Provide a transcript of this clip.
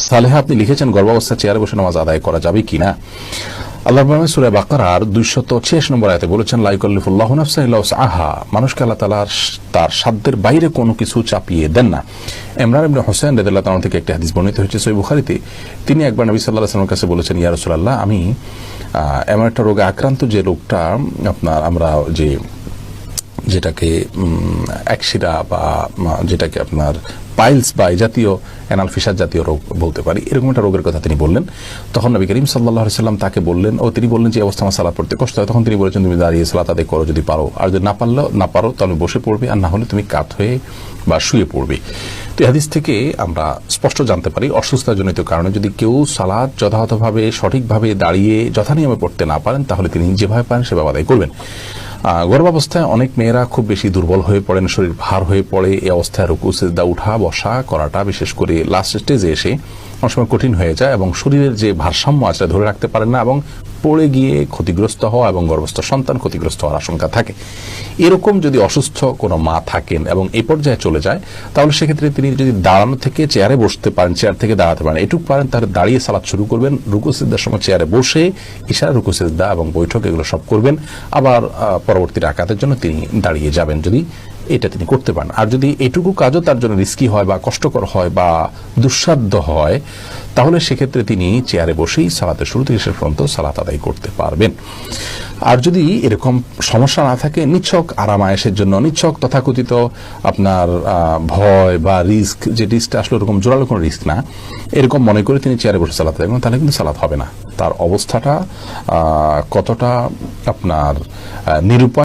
সালেহা আপনি লিখেছেন গর্ভাবস্থায় চেয়ারে বসে নামাজ আদায় করা যাবে কিনা। আল্লাহ সূরা বাকারার 286 নম্বর আয়াতে বলেছেন, লা ইউকাল্লিফুল্লাহু নাফসান ইল্লা উসআহা, মানুষকে আল্লাহ তাআলা তার সাধ্যের বাইরে কোনো কিছু চাপিয়ে দেন না। ইমরান ইবনে হুসাইন রাদিয়াল্লাহু তাআলা থেকে একটি হাদিস বর্ণিত হয়েছে সহিহ বুখারীতে। তিনি একবার নবী সাল্লাল্লাহু আলাইহি ওয়াসাল্লামের কাছে বলেছেন, ইয়া রাসূলুল্লাহ, আমি এমন একটা রোগে আক্রান্ত যে রোগটা আপনার আমরা যেটাকে একশিরা বা যেটাকে আপনার পাইলস বা এই জাতীয় অ্যানাল ফিসার জাতীয় রোগ বলতে পারি, এরকম একটা রোগের কথা তিনি বললেন। তখন নবী করিম সাল্লাল্লাহু আলাইহি সাল্লাম তাকে বললেন, তিনি বললেন যে অবস্থা আমার সালাত পড়তে কষ্ট হয়। তখন তিনি বলেছেন, তুমি দাঁড়িয়ে সালাত আদায় করো যদি পারো, আর যদি না পারো তাহলে বসে পড়বে, আর না হলে তুমি কাত হয়ে বা শুয়ে পড়বে। তো এই হাদিস থেকে আমরা স্পষ্ট জানতে পারি অসুস্থতাজনিত কারণে যদি কেউ সালাত যথাযথভাবে সঠিকভাবে দাঁড়িয়ে যথানিয়মে পড়তে না পারেন, তাহলে তিনি যেভাবে পারেন সেভাবে আদায় করবেন। গর্ভাবস্থায় অনেক মেয়েরা খুব বেশি দুর্বল হয়ে পড়েন, শরীর ভার হয়ে পড়ে। এই অবস্থায় রুকু সিজদা উঠা বসা করাটা বিশেষ করে লাস্ট স্টেজে এসে অনেক সময় কঠিন হয়ে যায় এবং শরীরের যে ভারসাম্য আছে ধরে রাখতে পারেন না এবং পড়ে গিয়ে ক্ষতিগ্রস্ত হওয়া এবং গর্ভস্থ সন্তান ক্ষতিগ্রস্ত হওয়ার আশঙ্কা থাকে। এরকম যদি অসুস্থ কোনো মা থাকেন এবং এই পর্যায়ে চলে যায়, তাহলে সেক্ষেত্রে তিনি যদি দাঁড়ানো থেকে চেয়ারে বসতে পারেন, চেয়ার থেকে দাঁড়াতে পারেন, এটুকু পারেন, তাহলে দাঁড়িয়ে সালাত শুরু করবেন। রুকু সিজদার সময় চেয়ারে বসে ইশারা রুকু সিজদা এবং বৈঠক এগুলো সব করবেন। আবার পরবর্তী রাকাতের জন্য তিনি দাঁড়িয়ে যাবেন যদি এটা তিনি করতে পারেন। আর যদি এটুকু কাজও তার জন্য রিস্কি হয় বা কষ্টকর হয় বা দুঃসাধ্য হয়, তাহলে সেক্ষেত্রে তিনি চেয়ারে বসেই সালাতের শুরু থেকে শেষ পর্যন্ত সালাত আদায় করতে পারবেন। আর যদি এরকম সমস্যা না থাকে, নিছক আরামায়েশের জন্য, নিছক তথাকথিত আপনার ভয় বা রিস্ক, যে রিস্কটা আসলে ওরকম জোরালো কোনো রিস্ক না, এরকম মনে করে তিনি চেয়ারে বসে সালাত আদায় করেন, তাহলে কিন্তু সালাত হবে না। তার অবস্থাটা কতটা আপনার নিরুপায়